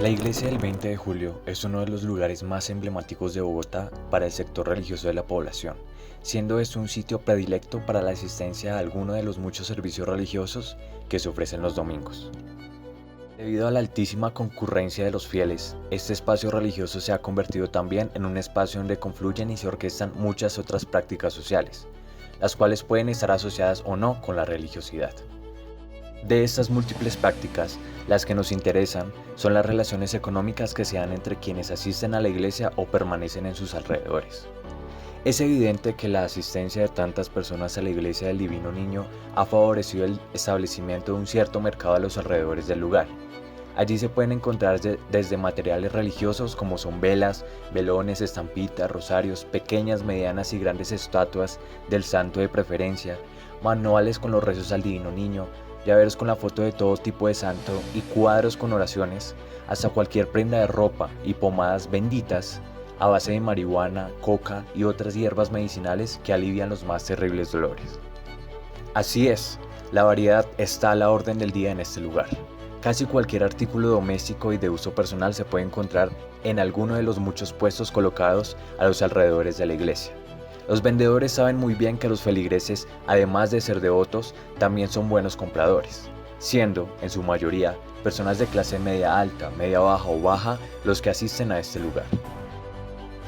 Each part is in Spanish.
La iglesia del 20 de julio es uno de los lugares más emblemáticos de Bogotá para el sector religioso de la población, siendo este un sitio predilecto para la asistencia a alguno de los muchos servicios religiosos que se ofrecen los domingos. Debido a la altísima concurrencia de los fieles, este espacio religioso se ha convertido también en un espacio donde confluyen y se orquestan muchas otras prácticas sociales, las cuales pueden estar asociadas o no con la religiosidad. De estas múltiples prácticas, las que nos interesan son las relaciones económicas que se dan entre quienes asisten a la iglesia o permanecen en sus alrededores. Es evidente que la asistencia de tantas personas a la iglesia del Divino Niño ha favorecido el establecimiento de un cierto mercado a los alrededores del lugar. Allí se pueden encontrar desde materiales religiosos como son velas, velones, estampitas, rosarios, pequeñas, medianas y grandes estatuas del santo de preferencia, manuales con los rezos al Divino Niño, llaveros con la foto de todo tipo de santo y cuadros con oraciones, hasta cualquier prenda de ropa y pomadas benditas a base de marihuana, coca y otras hierbas medicinales que alivian los más terribles dolores. Así es, la variedad está a la orden del día en este lugar. Casi cualquier artículo doméstico y de uso personal se puede encontrar en alguno de los muchos puestos colocados a los alrededores de la iglesia. Los vendedores saben muy bien que los feligreses, además de ser devotos, también son buenos compradores, siendo, en su mayoría, personas de clase media alta, media baja o baja los que asisten a este lugar.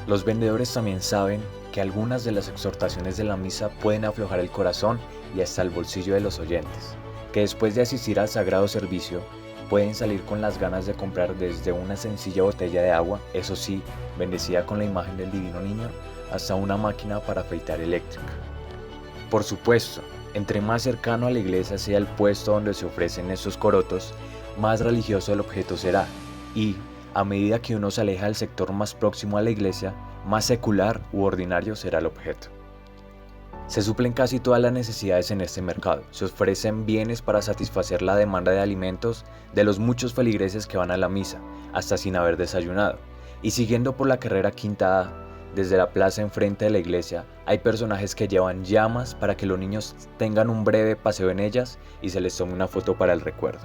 Los vendedores también saben que algunas de las exhortaciones de la misa pueden aflojar el corazón y hasta el bolsillo de los oyentes, que después de asistir al sagrado servicio, pueden salir con las ganas de comprar desde una sencilla botella de agua, eso sí, bendecida con la imagen del Divino Niño, hasta una máquina para afeitar eléctrica. Por supuesto, entre más cercano a la iglesia sea el puesto donde se ofrecen estos corotos, más religioso el objeto será, y, a medida que uno se aleja del sector más próximo a la iglesia, más secular u ordinario será el objeto. Se suplen casi todas las necesidades en este mercado, se ofrecen bienes para satisfacer la demanda de alimentos de los muchos feligreses que van a la misa, hasta sin haber desayunado, y siguiendo por la carrera Quinta A, desde la plaza enfrente de la iglesia, hay personajes que llevan llamas para que los niños tengan un breve paseo en ellas y se les tome una foto para el recuerdo.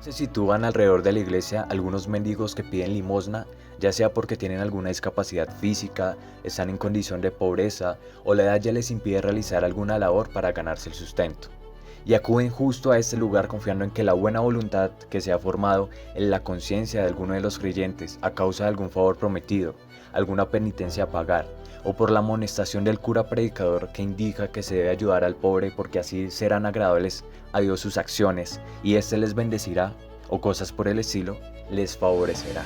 Se sitúan alrededor de la iglesia algunos mendigos que piden limosna, ya sea porque tienen alguna discapacidad física, están en condición de pobreza o la edad ya les impide realizar alguna labor para ganarse el sustento. Y acuden justo a este lugar confiando en que la buena voluntad que se ha formado en la conciencia de alguno de los creyentes a causa de algún favor prometido, alguna penitencia a pagar, o por la amonestación del cura predicador que indica que se debe ayudar al pobre porque así serán agradables a Dios sus acciones y éste les bendecirá, o cosas por el estilo, les favorecerá.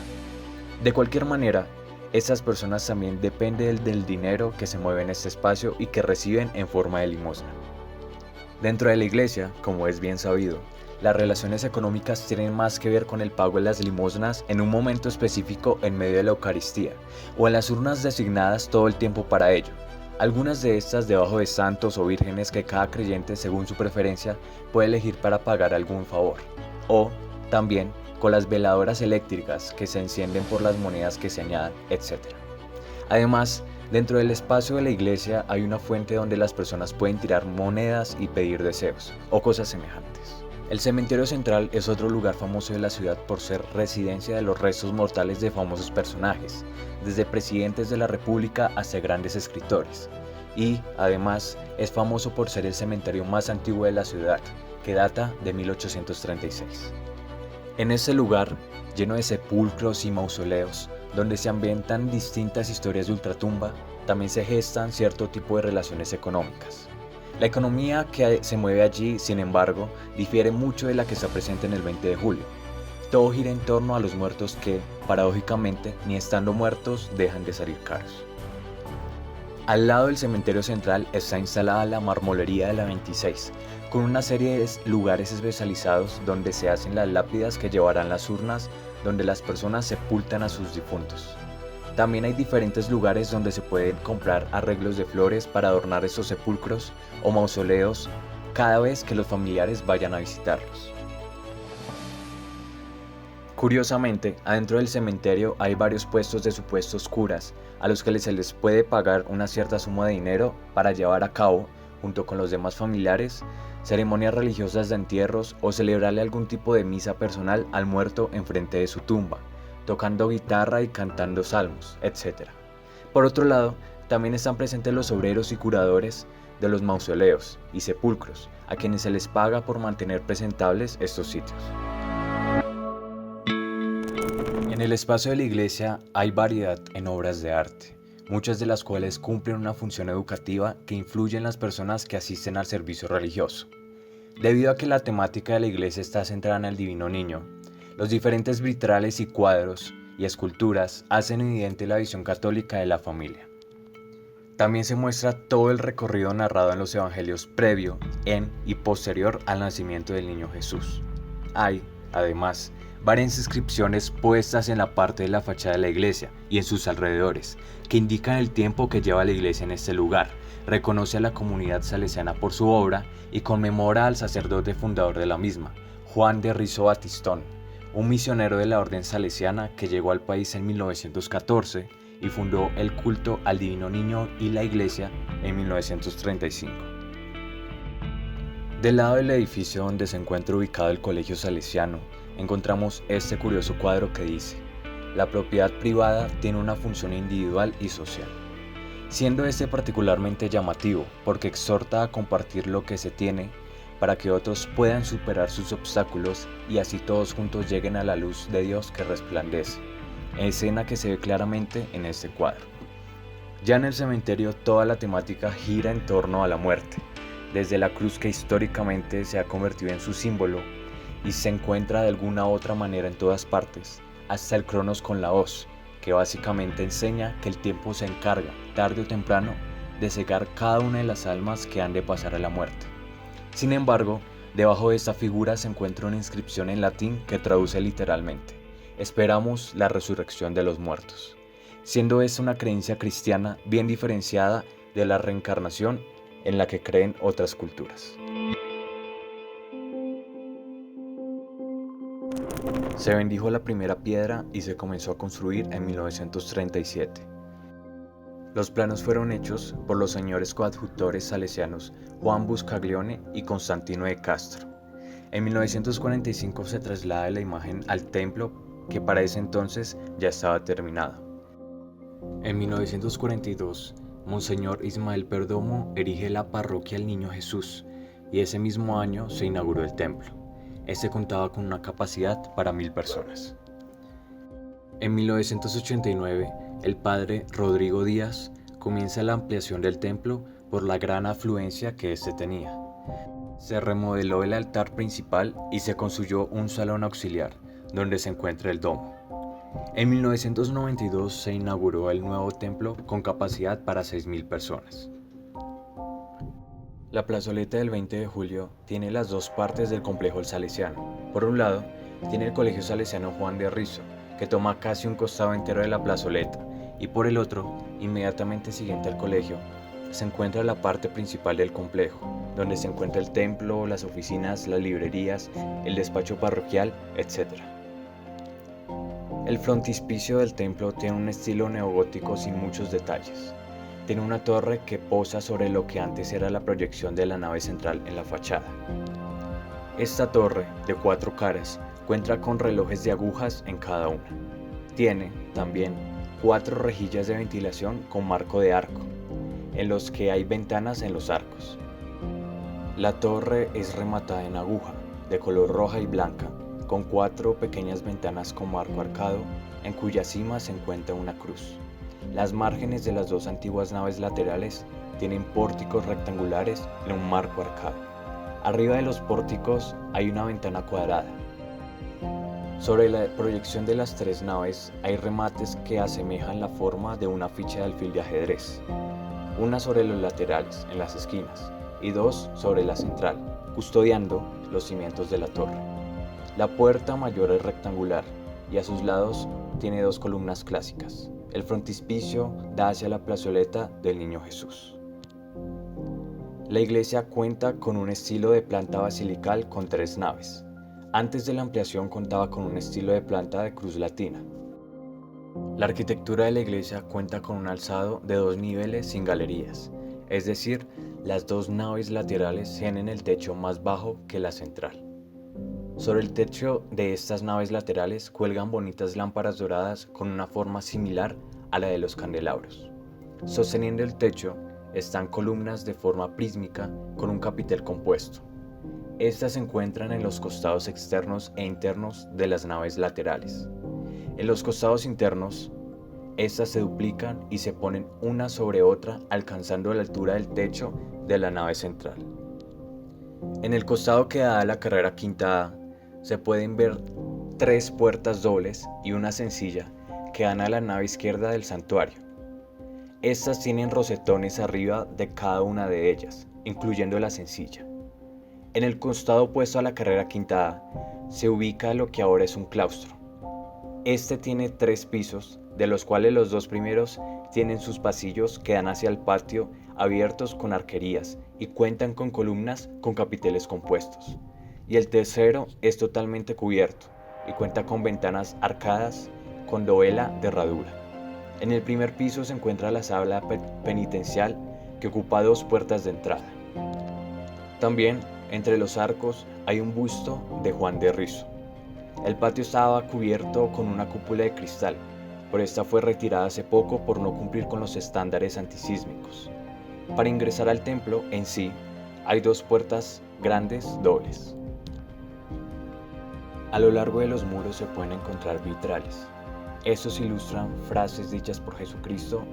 De cualquier manera, estas personas también dependen del dinero que se mueve en este espacio y que reciben en forma de limosna. Dentro de la iglesia, como es bien sabido, las relaciones económicas tienen más que ver con el pago de las limosnas en un momento específico en medio de la Eucaristía, o en las urnas designadas todo el tiempo para ello. Algunas de estas debajo de santos o vírgenes que cada creyente, según su preferencia, puede elegir para pagar algún favor. O, también, con las veladoras eléctricas que se encienden por las monedas que se añadan, etc. Además, dentro del espacio de la iglesia hay una fuente donde las personas pueden tirar monedas y pedir deseos, o cosas semejantes. El cementerio central es otro lugar famoso de la ciudad por ser residencia de los restos mortales de famosos personajes, desde presidentes de la República hasta grandes escritores. Y, además, es famoso por ser el cementerio más antiguo de la ciudad, que data de 1836. En este lugar, lleno de sepulcros y mausoleos, donde se ambientan distintas historias de ultratumba, también se gestan cierto tipo de relaciones económicas. La economía que se mueve allí, sin embargo, difiere mucho de la que está presente en el 20 de julio. Todo gira en torno a los muertos que, paradójicamente, ni estando muertos, dejan de salir caros. Al lado del cementerio central está instalada la marmolería de la 26, con una serie de lugares especializados donde se hacen las lápidas que llevarán las urnas donde las personas sepultan a sus difuntos. También hay diferentes lugares donde se pueden comprar arreglos de flores para adornar estos sepulcros o mausoleos cada vez que los familiares vayan a visitarlos. Curiosamente, adentro del cementerio hay varios puestos de supuestos curas a los que se les puede pagar una cierta suma de dinero para llevar a cabo, junto con los demás familiares, ceremonias religiosas de entierros o celebrarle algún tipo de misa personal al muerto enfrente de su tumba, tocando guitarra y cantando salmos, etc. Por otro lado, también están presentes los obreros y curadores de los mausoleos y sepulcros, a quienes se les paga por mantener presentables estos sitios. En el espacio de la iglesia hay variedad en obras de arte, muchas de las cuales cumplen una función educativa que influye en las personas que asisten al servicio religioso. Debido a que la temática de la iglesia está centrada en el Divino Niño, los diferentes vitrales y cuadros y esculturas hacen evidente la visión católica de la familia. También se muestra todo el recorrido narrado en los evangelios previo, en y posterior al nacimiento del niño Jesús. Hay, además, varias inscripciones puestas en la parte de la fachada de la iglesia y en sus alrededores, que indican el tiempo que lleva la iglesia en este lugar, reconoce a la comunidad salesiana por su obra y conmemora al sacerdote fundador de la misma, Juan de Rizo Batistón, un misionero de la orden salesiana que llegó al país en 1914 y fundó el culto al Divino Niño y la iglesia en 1935. Del lado del edificio donde se encuentra ubicado el Colegio Salesiano, encontramos este curioso cuadro que dice: la propiedad privada tiene una función individual y social, siendo este particularmente llamativo porque exhorta a compartir lo que se tiene para que otros puedan superar sus obstáculos y así todos juntos lleguen a la luz de Dios que resplandece, escena que se ve claramente en este cuadro. Ya en el cementerio toda la temática gira en torno a la muerte, desde la cruz que históricamente se ha convertido en su símbolo y se encuentra de alguna otra manera en todas partes, hasta el Cronos con la hoz, que básicamente enseña que el tiempo se encarga, tarde o temprano, de cegar cada una de las almas que han de pasar a la muerte. Sin embargo, debajo de esta figura se encuentra una inscripción en latín que traduce literalmente: esperamos la resurrección de los muertos, siendo esta una creencia cristiana bien diferenciada de la reencarnación en la que creen otras culturas. Se bendijo la primera piedra y se comenzó a construir en 1937. Los planos fueron hechos por los señores coadjutores salesianos Juan Buscaglione y Constantino de Castro. En 1945 se traslada la imagen al templo, que para ese entonces ya estaba terminado. En 1942, Monseñor Ismael Perdomo erige la parroquia del Niño Jesús y ese mismo año se inauguró el templo. Este contaba con una capacidad para 1000 personas. En 1989, el padre Rodrigo Díaz comienza la ampliación del templo por la gran afluencia que éste tenía. Se remodeló el altar principal y se construyó un salón auxiliar, donde se encuentra el domo. En 1992 se inauguró el nuevo templo con capacidad para 6000 personas. La plazoleta del 20 de julio tiene las dos partes del complejo El Salesiano. Por un lado, tiene el Colegio Salesiano Juan de Rizo, que toma casi un costado entero de la plazoleta, y por el otro, inmediatamente siguiente al colegio, se encuentra la parte principal del complejo, donde se encuentra el templo, las oficinas, las librerías, el despacho parroquial, etc. El frontispicio del templo tiene un estilo neogótico sin muchos detalles. Tiene una torre que posa sobre lo que antes era la proyección de la nave central en la fachada. Esta torre, de 4 caras, cuenta con relojes de agujas en cada una. Tiene, también, 4 rejillas de ventilación con marco de arco, en los que hay ventanas en los arcos. La torre es rematada en aguja, de color roja y blanca, con 4 pequeñas ventanas con marco arcado, en cuya cima se encuentra una cruz. Las márgenes de las 2 antiguas naves laterales tienen pórticos rectangulares en un marco arcado. Arriba de los pórticos hay una ventana cuadrada. Sobre la proyección de las 3 naves hay remates que asemejan la forma de una ficha de alfil de ajedrez. Una sobre los laterales, en las esquinas, y 2 sobre la central, custodiando los cimientos de la torre. La puerta mayor es rectangular y a sus lados tiene 2 columnas clásicas. El frontispicio da hacia la plazoleta del Niño Jesús. La iglesia cuenta con un estilo de planta basilical con 3 naves. Antes de la ampliación contaba con un estilo de planta de cruz latina. La arquitectura de la iglesia cuenta con un alzado de 2 niveles sin galerías. es decir, las dos naves laterales tienen el techo más bajo que la central. Sobre el techo de estas naves laterales cuelgan bonitas lámparas doradas con una forma similar a la de los candelabros. Sosteniendo el techo están columnas de forma prísmica con un capitel compuesto. Estas se encuentran en los costados externos e internos de las naves laterales. En los costados internos, estas se duplican y se ponen una sobre otra alcanzando la altura del techo de la nave central. En el costado que da a la carrera quinta A se pueden ver 3 puertas dobles y una sencilla que dan a la nave izquierda del santuario. Estas tienen rosetones arriba de cada una de ellas, incluyendo la sencilla. En el costado opuesto a la carrera quinta A se ubica lo que ahora es un claustro. Este tiene 3 pisos, de los cuales los 2 primeros tienen sus pasillos que dan hacia el patio abiertos con arquerías y cuentan con columnas con capiteles compuestos. Y el tercero es totalmente cubierto y cuenta con ventanas arcadas con dovela de herradura. En el primer piso se encuentra la sala penitencial que ocupa 2 puertas de entrada. También entre los arcos hay un busto de Juan de Rizo. El patio estaba cubierto con una cúpula de cristal, pero esta fue retirada hace poco por no cumplir con los estándares antisísmicos. Para ingresar al templo en sí hay 2 puertas grandes dobles. A lo largo de los muros se pueden encontrar vitrales. Estos ilustran frases dichas por Jesucristo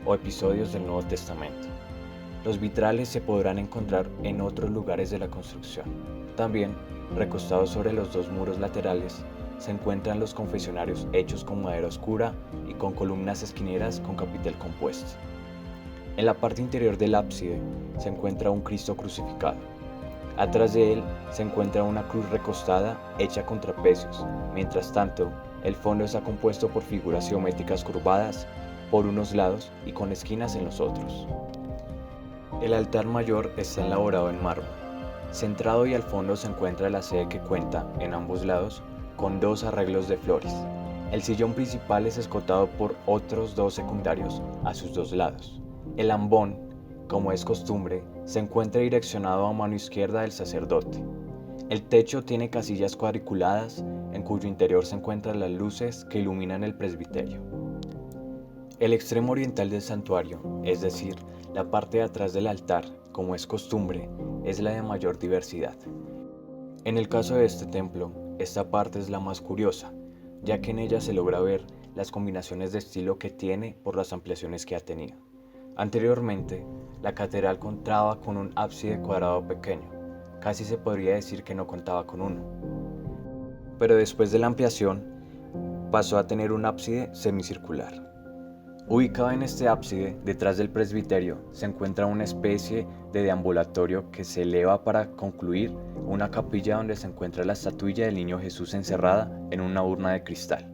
o episodios del Nuevo Testamento. Los vitrales se podrán encontrar en otros lugares de la construcción. También, recostados sobre los 2 muros laterales, se encuentran los confesionarios hechos con madera oscura y con columnas esquineras con capitel compuesto. En la parte interior del ábside se encuentra un Cristo crucificado. Atrás de él se encuentra una cruz recostada hecha con trapecios. Mientras tanto, el fondo está compuesto por figuras geométricas curvadas por unos lados y con esquinas en los otros. El altar mayor está elaborado en mármol. Centrado y al fondo se encuentra la sede que cuenta, en ambos lados, con 2 arreglos de flores. El sillón principal es escoltado por otros 2 secundarios a sus 2 lados. El ambón, como es costumbre, se encuentra direccionado a mano izquierda del sacerdote. El techo tiene casillas cuadriculadas, en cuyo interior se encuentran las luces que iluminan el presbiterio. El extremo oriental del santuario, es decir, la parte de atrás del altar, como es costumbre, es la de mayor diversidad. En el caso de este templo, esta parte es la más curiosa, ya que en ella se logra ver las combinaciones de estilo que tiene por las ampliaciones que ha tenido. Anteriormente, la catedral contaba con un ábside cuadrado pequeño, casi se podría decir que no contaba con uno. Pero después de la ampliación, pasó a tener un ábside semicircular. Ubicado en este ábside, detrás del presbiterio, se encuentra una especie de deambulatorio que se eleva para concluir una capilla donde se encuentra la estatuilla del Niño Jesús encerrada en una urna de cristal.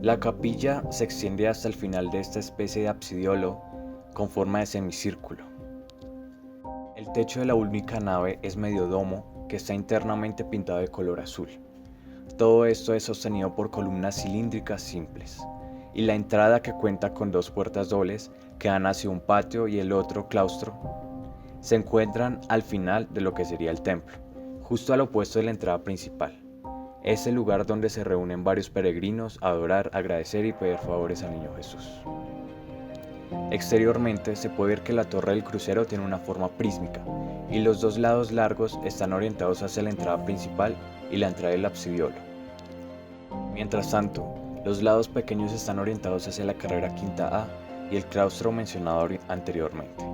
La capilla se extiende hasta el final de esta especie de absidiolo con forma de semicírculo. El techo de la única nave es medio domo que está internamente pintado de color azul. Todo esto es sostenido por columnas cilíndricas simples. Y la entrada, que cuenta con 2 puertas dobles que dan hacia un patio y el otro claustro, se encuentran al final de lo que sería el templo, justo al opuesto de la entrada principal. Es el lugar donde se reúnen varios peregrinos a adorar, agradecer y pedir favores al Niño Jesús. Exteriormente se puede ver que la torre del crucero tiene una forma prísmica y los 2 lados largos están orientados hacia la entrada principal y la entrada del absidiolo. Mientras tanto, los lados pequeños están orientados hacia la carrera quinta A y el claustro mencionado anteriormente.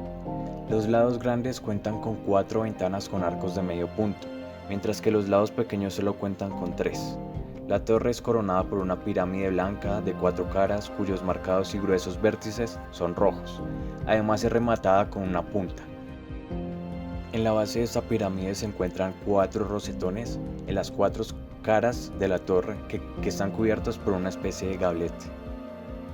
Los lados grandes cuentan con 4 ventanas con arcos de medio punto, mientras que los lados pequeños solo cuentan con 3. La torre es coronada por una pirámide blanca de 4 caras cuyos marcados y gruesos vértices son rojos. Además es rematada con una punta. En la base de esta pirámide se encuentran 4 rosetones en las 4 caras de la torre que están cubiertos por una especie de gablete.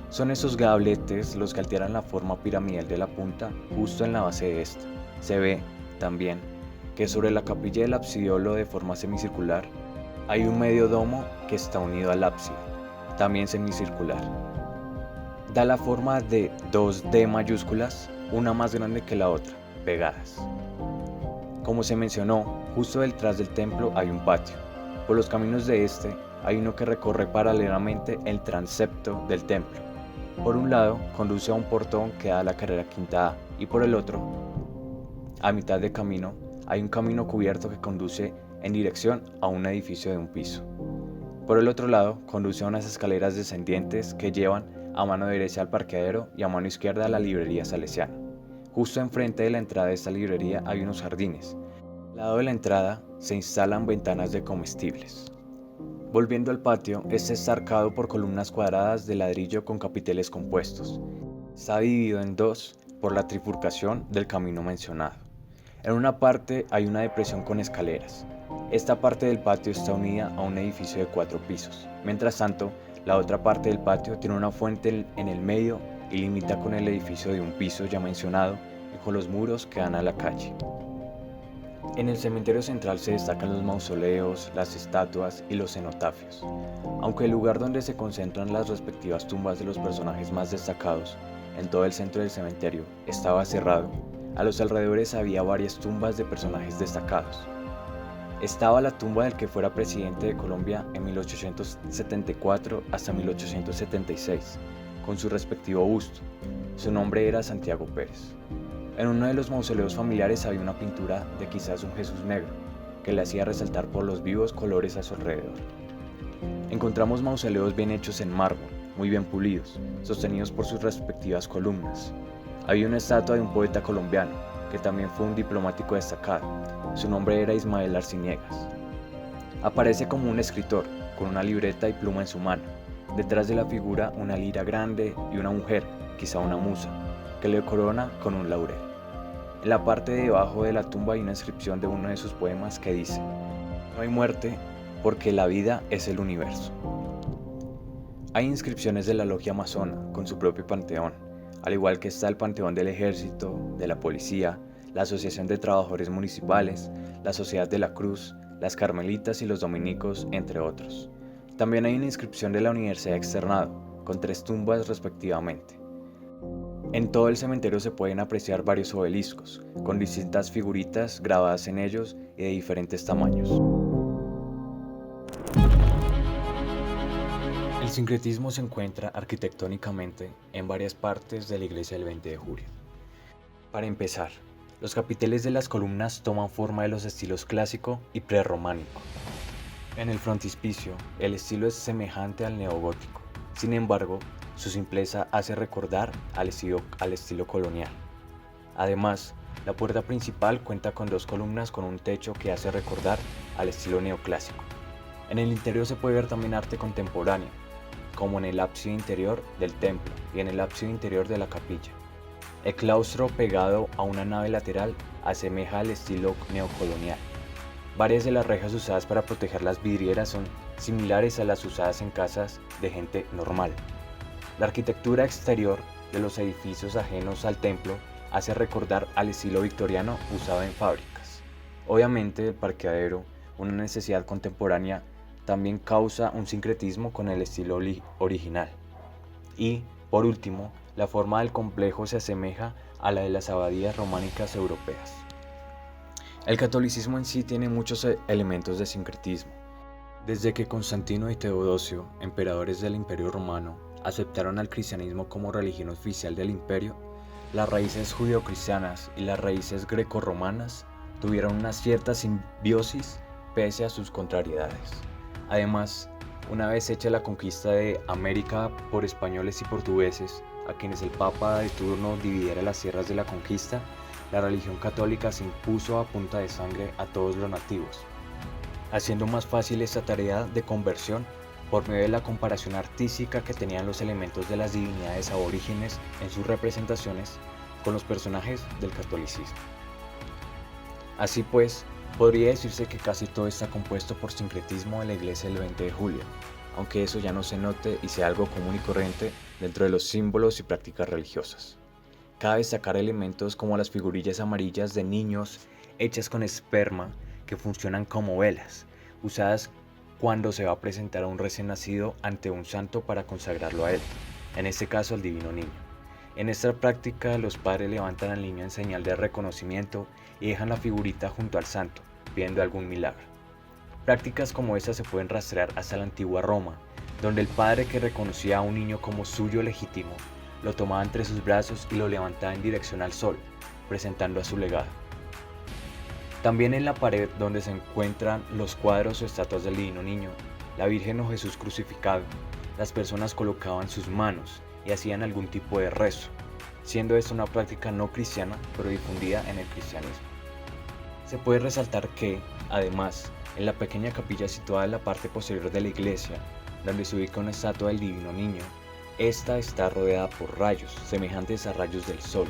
Son esos gabletes los que alteran la forma piramidal de la punta justo en la base de esta. Se ve, también, que sobre la capilla del absidiolo de forma semicircular hay un medio domo que está unido al ábside, también semicircular. Da la forma de dos D mayúsculas, una más grande que la otra, pegadas. Como se mencionó, justo detrás del templo hay un patio. Por los caminos de este hay uno que recorre paralelamente el transepto del templo. Por un lado, conduce a un portón que da a la carrera Quinta A, y por el otro, a mitad de camino, hay un camino cubierto que conduce en dirección a un edificio de un piso. Por el otro lado, conduce a unas escaleras descendientes que llevan a mano derecha al parqueadero y a mano izquierda a la librería salesiana. Justo enfrente de la entrada de esta librería hay unos jardines. Al lado de la entrada se instalan ventanas de comestibles. Volviendo al patio, este está arcado por columnas cuadradas de ladrillo con capiteles compuestos. Está dividido en dos por la trifurcación del camino mencionado. En una parte hay una depresión con escaleras. Esta parte del patio está unida a un edificio de 4 pisos. Mientras tanto, la otra parte del patio tiene una fuente en el medio y limita con el edificio de un piso ya mencionado y con los muros que dan a la calle. En el cementerio central se destacan los mausoleos, las estatuas y los cenotafios. Aunque el lugar donde se concentran las respectivas tumbas de los personajes más destacados, en todo el centro del cementerio, estaba cerrado, a los alrededores había varias tumbas de personajes destacados. Estaba la tumba del que fuera presidente de Colombia en 1874 hasta 1876, con su respectivo busto. Su nombre era Santiago Pérez. En uno de los mausoleos familiares había una pintura de quizás un Jesús negro, que le hacía resaltar por los vivos colores a su alrededor. Encontramos mausoleos bien hechos en mármol, muy bien pulidos, sostenidos por sus respectivas columnas. Había una estatua de un poeta colombiano, que también fue un diplomático destacado. Su nombre era Ismael Arciniegas. Aparece como un escritor, con una libreta y pluma en su mano. Detrás de la figura una lira grande y una mujer, quizá una musa, que le corona con un laurel. En la parte de debajo de la tumba hay una inscripción de uno de sus poemas que dice: "No hay muerte, porque la vida es el universo". Hay inscripciones de la logia masona, con su propio panteón, al igual que está el panteón del ejército, de la policía, la Asociación de Trabajadores Municipales, la Sociedad de la Cruz, las Carmelitas y los Dominicos, entre otros. También hay una inscripción de la Universidad Externado, con 3 tumbas respectivamente. En todo el cementerio se pueden apreciar varios obeliscos, con distintas figuritas grabadas en ellos y de diferentes tamaños. El sincretismo se encuentra arquitectónicamente en varias partes de la iglesia del 20 de julio. Para empezar, los capiteles de las columnas toman forma de los estilos clásico y prerrománico. En el frontispicio, el estilo es semejante al neogótico, sin embargo, su simpleza hace recordar al estilo colonial. Además, la puerta principal cuenta con 2 columnas con un techo que hace recordar al estilo neoclásico. En el interior se puede ver también arte contemporáneo, como en el ábside interior del templo y en el ábside interior de la capilla. El claustro pegado a una nave lateral asemeja al estilo neocolonial. Varias de las rejas usadas para proteger las vidrieras son similares a las usadas en casas de gente normal. La arquitectura exterior de los edificios ajenos al templo hace recordar al estilo victoriano usado en fábricas. Obviamente el parqueadero, una necesidad contemporánea, también causa un sincretismo con el estilo original. Y, por último, la forma del complejo se asemeja a la de las abadías románicas europeas. El catolicismo en sí tiene muchos elementos de sincretismo. Desde que Constantino y Teodosio, emperadores del Imperio Romano, aceptaron al cristianismo como religión oficial del imperio, las raíces judeocristianas y las raíces grecorromanas tuvieron una cierta simbiosis pese a sus contrariedades. Además, una vez hecha la conquista de América por españoles y portugueses, a quienes el Papa de turno dividiera las tierras de la conquista, la religión católica se impuso a punta de sangre a todos los nativos, haciendo más fácil esta tarea de conversión por medio de la comparación artística que tenían los elementos de las divinidades aborígenes en sus representaciones con los personajes del catolicismo. Así pues, podría decirse que casi todo está compuesto por sincretismo de la iglesia del 20 de julio, aunque eso ya no se note y sea algo común y corriente dentro de los símbolos y prácticas religiosas. Cabe destacar elementos como las figurillas amarillas de niños hechas con esperma que funcionan como velas, usadas cuando se va a presentar a un recién nacido ante un santo para consagrarlo a él. en este caso al Divino Niño. En esta práctica los padres levantan al niño en señal de reconocimiento y dejan la figurita junto al santo, pidiendo algún milagro. Prácticas como estas se pueden rastrear hasta la antigua Roma, donde el padre que reconocía a un niño como suyo legítimo, lo tomaba entre sus brazos y lo levantaba en dirección al sol, presentando a su legado. También en la pared donde se encuentran los cuadros o estatuas del Divino Niño, la Virgen o Jesús crucificado, las personas colocaban sus manos y hacían algún tipo de rezo, siendo esta una práctica no cristiana pero difundida en el cristianismo. Se puede resaltar que, además, en la pequeña capilla situada en la parte posterior de la iglesia, donde se ubica una estatua del Divino Niño, esta está rodeada por rayos, semejantes a rayos del sol,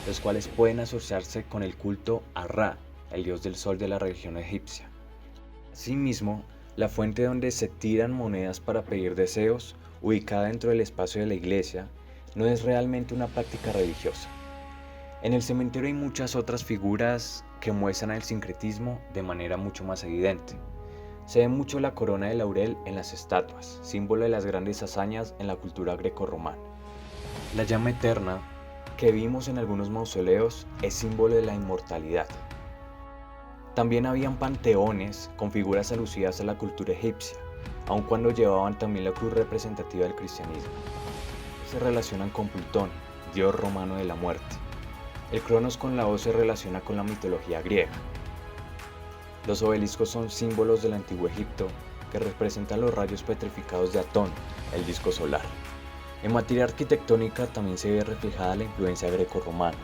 los cuales pueden asociarse con el culto a Ra, el dios del sol de la religión egipcia. Asimismo, la fuente donde se tiran monedas para pedir deseos, ubicada dentro del espacio de la iglesia, no es realmente una práctica religiosa. En el cementerio hay muchas otras figuras que muestran el sincretismo de manera mucho más evidente. Se ve mucho la corona de laurel en las estatuas, símbolo de las grandes hazañas en la cultura grecorromana. La llama eterna, que vimos en algunos mausoleos, es símbolo de la inmortalidad. También habían panteones con figuras alusivas a la cultura egipcia, aun cuando llevaban también la cruz representativa del cristianismo. Se relacionan con Plutón, dios romano de la muerte. El Cronos con la hoz se relaciona con la mitología griega. Los obeliscos son símbolos del antiguo Egipto que representan los rayos petrificados de Atón, el disco solar. En materia arquitectónica también se ve reflejada la influencia grecorromana.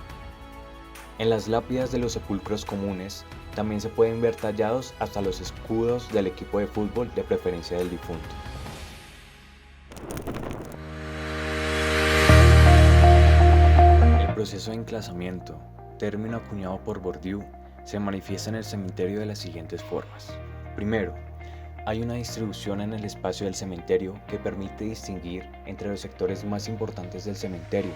En las lápidas de los sepulcros comunes también se pueden ver tallados hasta los escudos del equipo de fútbol de preferencia del difunto. El proceso de enclasamiento, término acuñado por Bourdieu, se manifiesta en el cementerio de las siguientes formas. Primero, hay una distribución en el espacio del cementerio que permite distinguir entre los sectores más importantes del cementerio,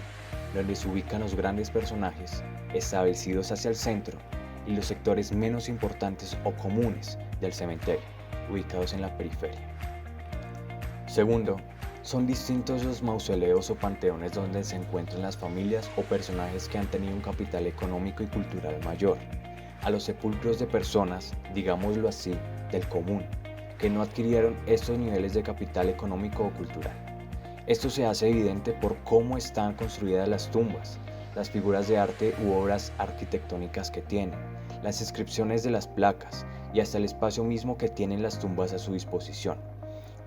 donde se ubican los grandes personajes establecidos hacia el centro, y los sectores menos importantes o comunes del cementerio, ubicados en la periferia. Segundo, son distintos los mausoleos o panteones donde se encuentran las familias o personajes que han tenido un capital económico y cultural mayor, a los sepulcros de personas, digámoslo así, del común, que no adquirieron estos niveles de capital económico o cultural. Esto se hace evidente por cómo están construidas las tumbas, las figuras de arte u obras arquitectónicas que tienen, las inscripciones de las placas y hasta el espacio mismo que tienen las tumbas a su disposición.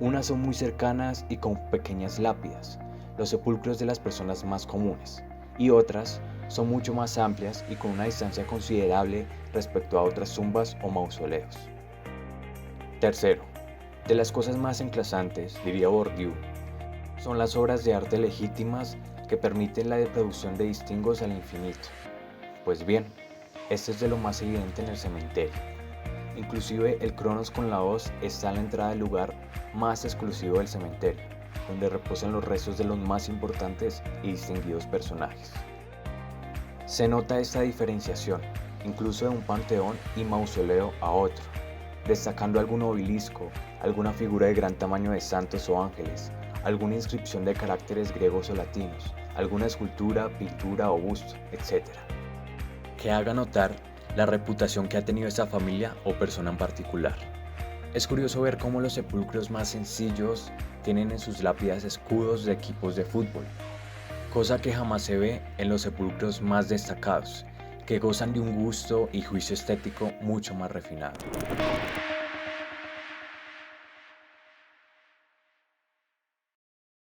Unas son muy cercanas y con pequeñas lápidas, los sepulcros de las personas más comunes, y otras son mucho más amplias y con una distancia considerable respecto a otras tumbas o mausoleos. Tercero, de las cosas más enclasantes, diría Bourdieu, son las obras de arte legítimas que permiten la reproducción de distingos al infinito. Pues bien, esto es de lo más evidente en el cementerio. Inclusive el Cronos con la hoz está en la entrada del lugar más exclusivo del cementerio, donde reposan los restos de los más importantes y distinguidos personajes. Se nota esta diferenciación, incluso de un panteón y mausoleo a otro, destacando algún obelisco, alguna figura de gran tamaño de santos o ángeles, alguna inscripción de caracteres griegos o latinos, alguna escultura, pintura o busto, etc. Que haga notar la reputación que ha tenido esta familia o persona en particular. Es curioso ver cómo los sepulcros más sencillos tienen en sus lápidas escudos de equipos de fútbol, cosa que jamás se ve en los sepulcros más destacados, que gozan de un gusto y juicio estético mucho más refinado.